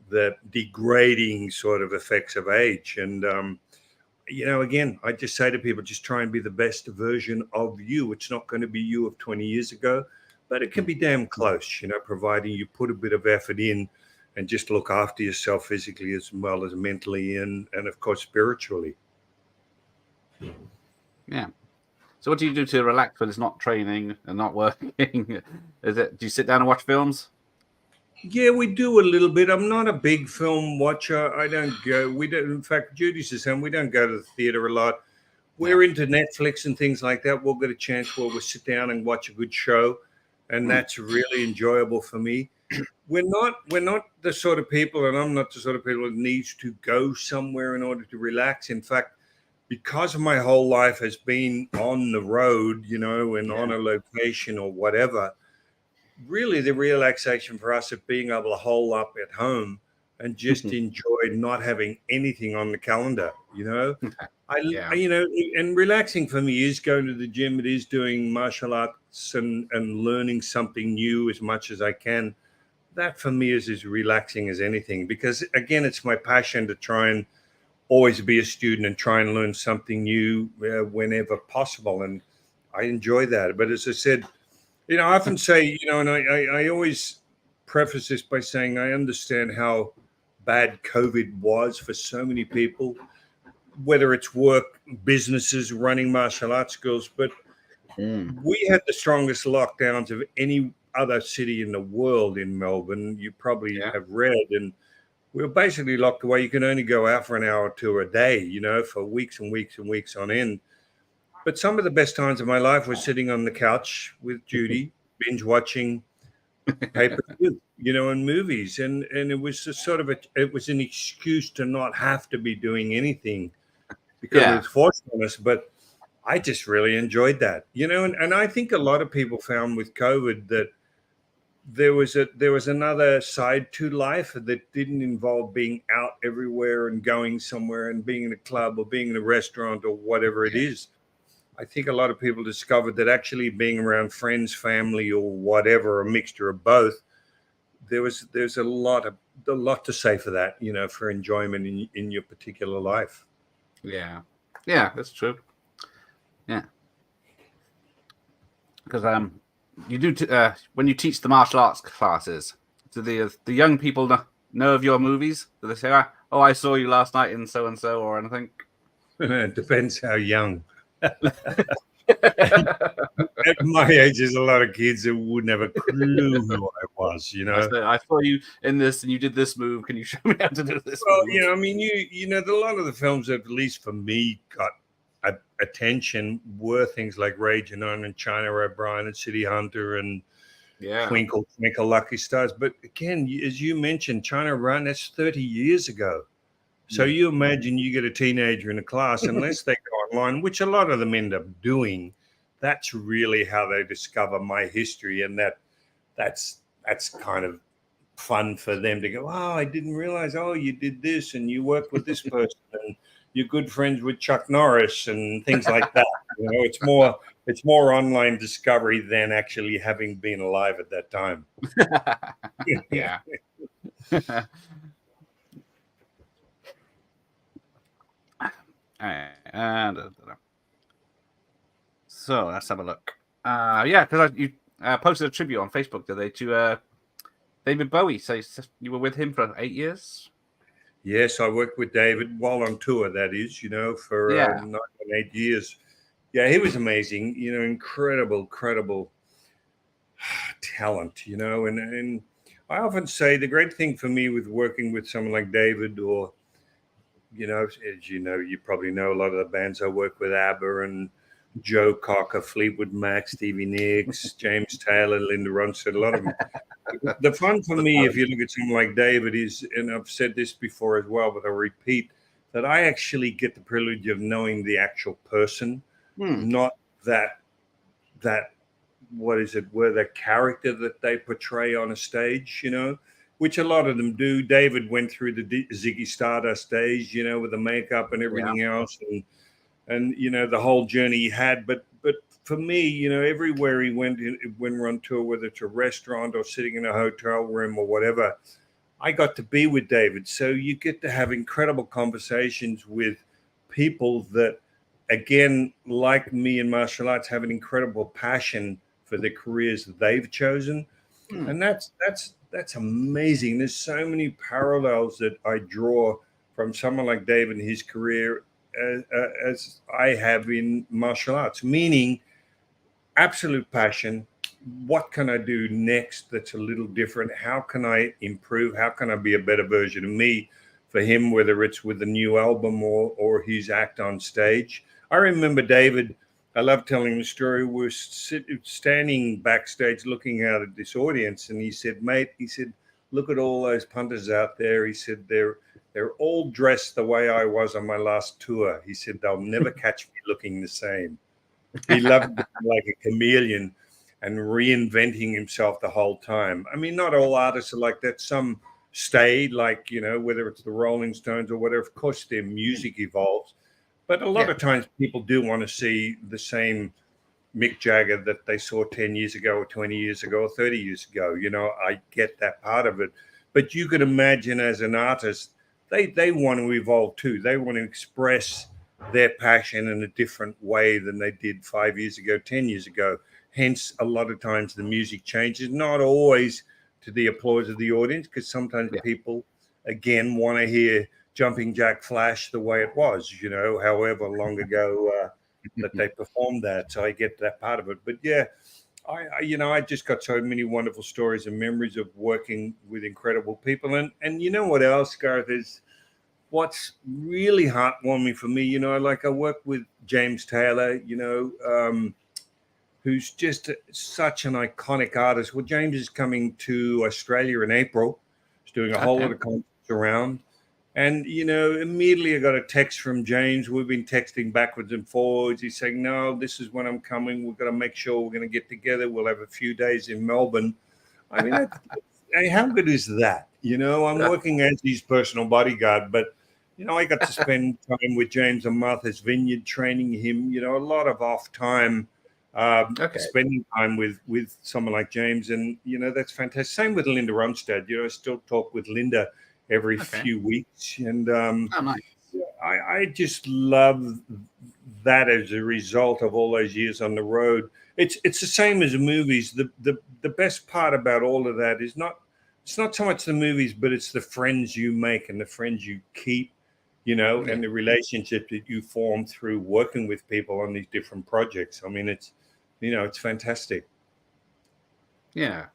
B: the degrading sort of effects of age. And, again, I just say to people, just try and be the best version of you. It's not going to be you of 20 years ago, but it can be damn close, providing you put a bit of effort in and just look after yourself physically as well as mentally and of course, spiritually.
A: Yeah. So what do you do to relax when it's not training and not working? Do you sit down and watch films?
B: Yeah, we do a little bit. I'm not a big film watcher. I don't go. We don't. In fact, Judy's the same. We don't go to the theater a lot. We're into Netflix and things like that. We'll get a chance where we'll sit down and watch a good show, and that's really enjoyable for me. We're not the sort of people, and I'm not the sort of people that needs to go somewhere in order to relax. In fact, because of my whole life has been on the road, and on a location or whatever, really the relaxation for us of being able to hole up at home and just enjoy not having anything on the calendar, and relaxing for me is going to the gym. It is doing martial arts and learning something new as much as I can. That for me is as relaxing as anything, because again, it's my passion to try and always be a student and try and learn something new whenever possible. And I enjoy that. But as I said, I often say, and I always preface this by saying I understand how bad COVID was for so many people, whether it's work, businesses, running martial arts schools. But we had the strongest lockdowns of any other city in the world in Melbourne. You probably have read, and we were basically locked away. You can only go out for an hour or two a day, you know, for weeks and weeks and weeks on end. But some of the best times of my life was sitting on the couch with Judy, binge watching pay-per-view, you know, and movies. And it was just sort of it was an excuse to not have to be doing anything because it was forced on us. But I just really enjoyed that, you know, and I think a lot of people found with COVID that there was another side to life that didn't involve being out everywhere and going somewhere and being in a club or being in a restaurant or whatever it is. I think a lot of people discovered that actually being around friends, family, or whatever, a mixture of both, there's a lot to say for that, you know, for enjoyment in your particular life.
A: Yeah, that's true. Yeah, because you do when you teach the martial arts classes, do the young people know of your movies? Do they say, "Oh, I saw you last night in so and so" or anything?
B: It depends how young. At my age, there's a lot of kids that wouldn't have a clue who I was, you know.
A: I saw you in this and you did this move. Can you show me how to do this?
B: Well,
A: move?
B: you know, I mean, you know, a lot of the films that, at least for me, got attention were things like Raging On and China O'Brien and City Hunter and Twinkle Twinkle Lucky Stars. But again, as you mentioned, China O'Brien, that's 30 years ago. So you imagine you get a teenager in a class, unless they go online, which a lot of them end up doing. That's really how they discover my history, and that's kind of fun for them to go, oh, I didn't realize, oh, you did this and you worked with this person and you're good friends with Chuck Norris and things like that. You know, it's more online discovery than actually having been alive at that time.
A: Yeah. And so let's have a look. Because you posted a tribute on Facebook today to David Bowie. So you were with him for 8 years.
B: Yes, I worked with David while on tour. That is, you know, for 8 years. Yeah, he was amazing. You know, incredible talent. You know, and I often say the great thing for me with working with someone like David, or you know, as you know, you probably know a lot of the bands I work with, ABBA and Joe Cocker, Fleetwood Mac, Stevie Nicks, James Taylor, Linda Ronstadt, a lot of them. The fun for me, if you look at someone like David, is, and I've said this before as well, but I'll repeat, that I actually get the privilege of knowing the actual person, not that what is it, where the character that they portray on a stage, you know, which a lot of them do. David went through the Ziggy Stardust days, you know, with the makeup and everything else, and you know, the whole journey he had. But for me, you know, everywhere he went, when we're on tour, whether it's a restaurant or sitting in a hotel room or whatever, I got to be with David. So you get to have incredible conversations with people that, again, like me in martial arts, have an incredible passion for the careers that they've chosen. And that's amazing. There's so many parallels that I draw from someone like David and his career as I have in martial arts, meaning absolute passion. What can I do next that's a little different? How can I improve? How can I be a better version of me for him, whether it's with a new album or his act on stage? I remember David, I love telling the story, we're standing backstage looking out at this audience, and he said, mate, he said, look at all those punters out there. He said, they're all dressed the way I was on my last tour. He said, they'll never catch me looking the same. He loved it like a chameleon and reinventing himself the whole time. I mean, not all artists are like that. Some stay, like, you know, whether it's the Rolling Stones or whatever, of course their music evolves. But a lot of times people do want to see the same Mick Jagger that they saw 10 years ago or 20 years ago or 30 years ago. You know, I get that part of it. But you could imagine as an artist, they want to evolve too. They want to express their passion in a different way than they did 5 years ago, 10 years ago. Hence, a lot of times the music changes, not always to the applause of the audience, because sometimes people again want to hear Jumping Jack Flash the way it was, however long ago that they performed that. So I get that part of it. But yeah, I just got so many wonderful stories and memories of working with incredible people. And you know what else, Gareth, is what's really heartwarming for me, I work with James Taylor, who's just such an iconic artist. Well, James is coming to Australia in April. He's doing a whole lot of concerts around. And, immediately I got a text from James. We've been texting backwards and forwards. He's saying, no, this is when I'm coming. We've got to make sure we're going to get together. We'll have a few days in Melbourne. I mean, how good is that? I'm working as his personal bodyguard, but, I got to spend time with James and Martha's Vineyard, training him, a lot of off time, spending time with someone like James. And, that's fantastic. Same with Linda Ronstadt. I still talk with Linda every few weeks. And
A: nice.
B: I just love that as a result of all those years on the road. It's the same as the movies. The best part about all of that is it's not so much the movies, but it's the friends you make and the friends you keep, and the relationship that you form through working with people on these different projects. I mean, it's fantastic.
A: Yeah.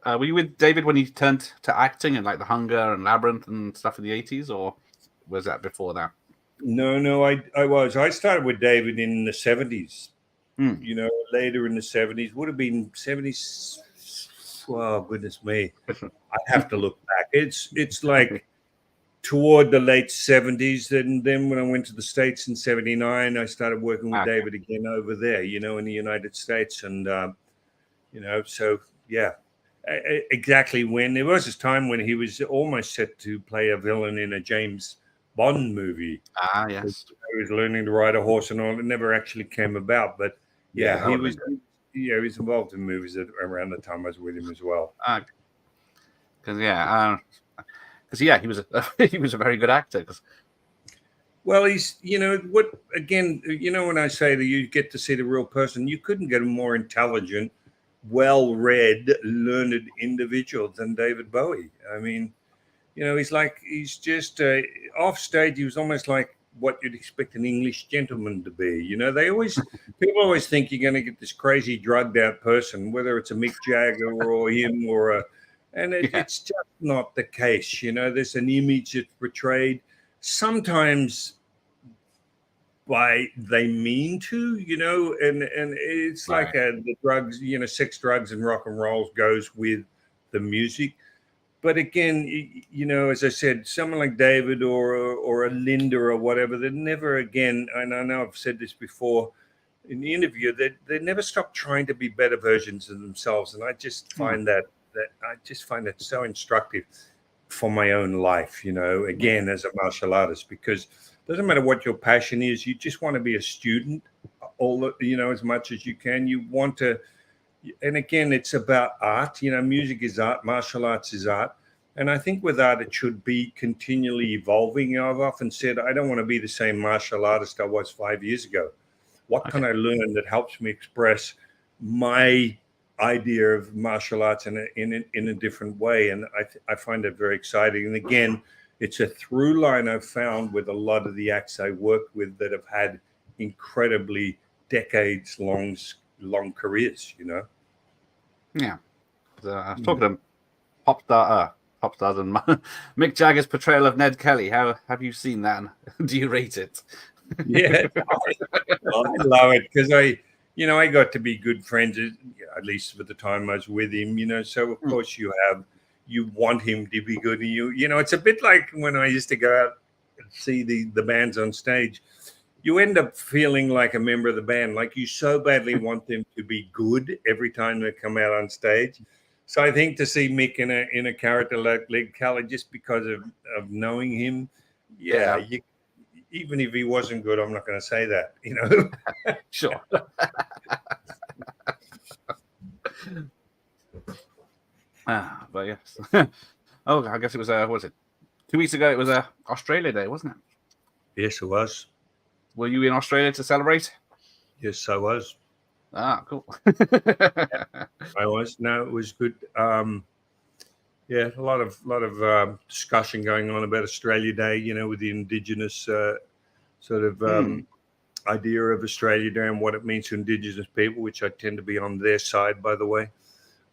A: Were you with David when he turned to acting and like The Hunger and Labyrinth and stuff in the 80s, or was that before that?
B: No, I was. I started with David in the 70s. Later in the 70s. Would have been 70s. Oh, goodness me. I'd have to look back. It's like toward the late 70s. And then when I went to the States in 79, I started working with David again over there, in the United States. And, so, yeah. Exactly when there was this time when he was almost set to play a villain in a James Bond movie.
A: Yes.
B: He was learning to ride a horse and all. It never actually came about, but he was. He was involved in movies around the time I was with him as well.
A: Because he was he was a very good actor.
B: Well, he's when I say that you get to see the real person, you couldn't get a more intelligent, well-read, learned individual than David Bowie. I mean, he's just off stage. He was almost like what you'd expect an English gentleman to be. People always think you're going to get this crazy drugged out person, whether it's a Mick Jagger or him it's just not the case. There's an image that's portrayed sometimes by they mean to, and it's like the drugs, sex, drugs, and rock and rolls goes with the music. But again, as I said, someone like David or a Linda or whatever, they never again, and I know I've said this before in the interview, they never stop trying to be better versions of themselves. And I just find that so instructive for my own life, again, as a martial artist, because it doesn't matter what your passion is, you just want to be a student as much as you can. You want to. And again, it's about art. Music is art, martial arts is art. And I think with art, it should be continually evolving. I've often said, I don't want to be the same martial artist I was 5 years ago. What can I learn that helps me express my idea of martial arts in a different way? And I find that very exciting. And again, it's a through line I've found with a lot of the acts I work with that have had incredibly decades long careers,
A: Yeah. I was talking to pop stars and Mick Jagger's portrayal of Ned Kelly. How have you seen that? Do you rate it?
B: Yeah, I love it because I got to be good friends, at least for the time I was with him, so of course you want him to be good. And it's a bit like when I used to go out and see the bands on stage. You end up feeling like a member of the band, like you so badly want them to be good every time they come out on stage. So I think to see Mick in a character like Ned Kelly, just because of knowing him, even if he wasn't good, I'm not going to say that,
A: Sure. But yes. Oh, I guess it was was it 2 weeks ago? It was Australia Day, wasn't it?
B: Yes, it was.
A: Were you in Australia to celebrate?
B: Yes, I was.
A: Ah, cool.
B: I was. No, it was good. Yeah, a lot of discussion going on about Australia Day. With the Indigenous sort of idea of Australia Day and what it means to Indigenous people, which I tend to be on their side, by the way.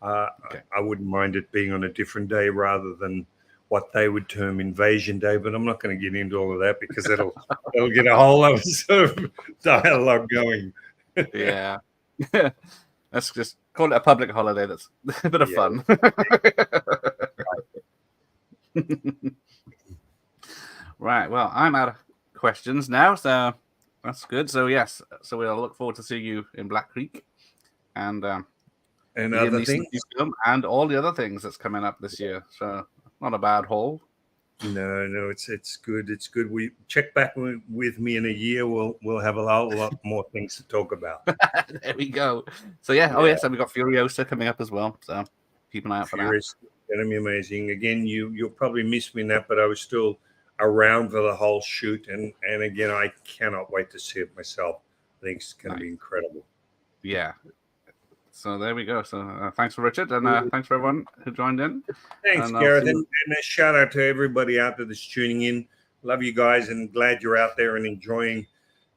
A: Okay.
B: I wouldn't mind it being on a different day rather than what they would term Invasion Day, but I'm not going to get into all of that because that'll get a whole other sort of dialogue going.
A: Yeah. Let's just call it a public holiday. That's a bit of fun. Right. Well, I'm out of questions now, so that's good. So yes, so we'll look forward to seeing you in Black Creek and
B: other things,
A: film and all the other things that's coming up this year. So not a bad haul.
B: No, it's good. It's good. We check back with me in a year. We'll have a lot more things to talk about.
A: There we go. So yeah. Oh yes, and we got Furiosa coming up as well. So keep an eye out for that.
B: It's going to be amazing. Again, you'll probably miss me in that, but I was still around for the whole shoot, and again, I cannot wait to see it myself. I think it's going to be incredible.
A: Yeah. So there we go. So thanks for Richard, and thanks for everyone who joined in.
B: Thanks, Gareth, and a shout out to everybody out there that's tuning in. Love you guys, and glad you're out there and enjoying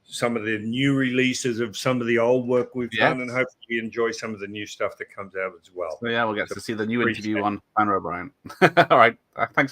B: some of the new releases of some of the old work we've done, and hopefully you enjoy some of the new stuff that comes out as well.
A: So yeah, we'll get to see the new interview on Banner O'Brien. All right. Thanks, everyone.